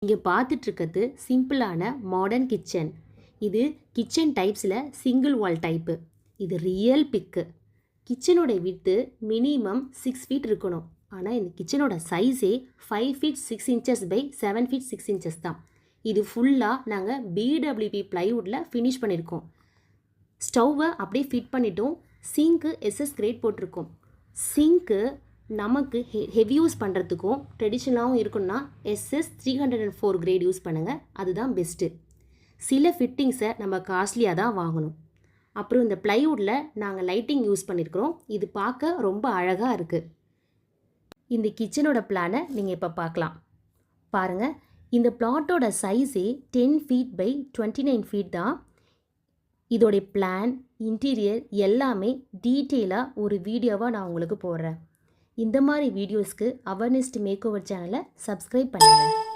இங்கே பார்த்துட்ருக்கிறது சிம்பிளான மாடர்ன் கிச்சன். இது கிச்சன் டைப்ஸில் சிங்கிள் வால் டைப்பு. இது ரியல் பிக்கு. கிச்சனோட விட்டு மினிமம் 6 ஃபீட் இருக்கணும். ஆனால் இந்த கிச்சனோட சைஸே 5 feet 6 inches by 7 feet 6 inches தான். இது ஃபுல்லாக நாங்கள் பிடபிள்யூபி ப்ளைவுட்டில் ஃபினிஷ் பண்ணியிருக்கோம். ஸ்டவ்வை அப்படியே ஃபிட் பண்ணிட்டோம். சிங்க்கு எஸ்எஸ் கிரேட் போட்டிருக்கோம். சிங்க்கு நமக்கு ஹெவி யூஸ் பண்ணுறதுக்கும் ட்ரெடிஷ்னலாகவும் இருக்குன்னா எஸ்எஸ் 304 கிரேட் யூஸ் பண்ணுங்கள். அதுதான் பெஸ்ட்டு. சில ஃபிட்டிங்ஸை நம்ம காஸ்ட்லியாக தான் வாங்கணும். அப்புறம் இந்த ப்ளைவுட்டில் நாங்கள் லைட்டிங் யூஸ் பண்ணியிருக்கிறோம். இது பார்க்க ரொம்ப அழகாக இருக்குது. இந்த கிச்சனோட பிளானை நீங்கள் இப்போ பார்க்கலாம். பாருங்கள், இந்த பிளாட்டோட சைஸே 10 ஃபீட் பை 29 ஃபீட் தான். இதோடைய பிளான், இன்டீரியர் எல்லாமே டீட்டெயிலாக ஒரு வீடியோவாக நான் உங்களுக்கு போடுறேன். இந்த மாதிரி வீடியோஸ்க்கு அவர்னெஸ்ட் மேக் ஓவர் சேனலை சப்ஸ்கிரைப் பண்ணுங்கள்.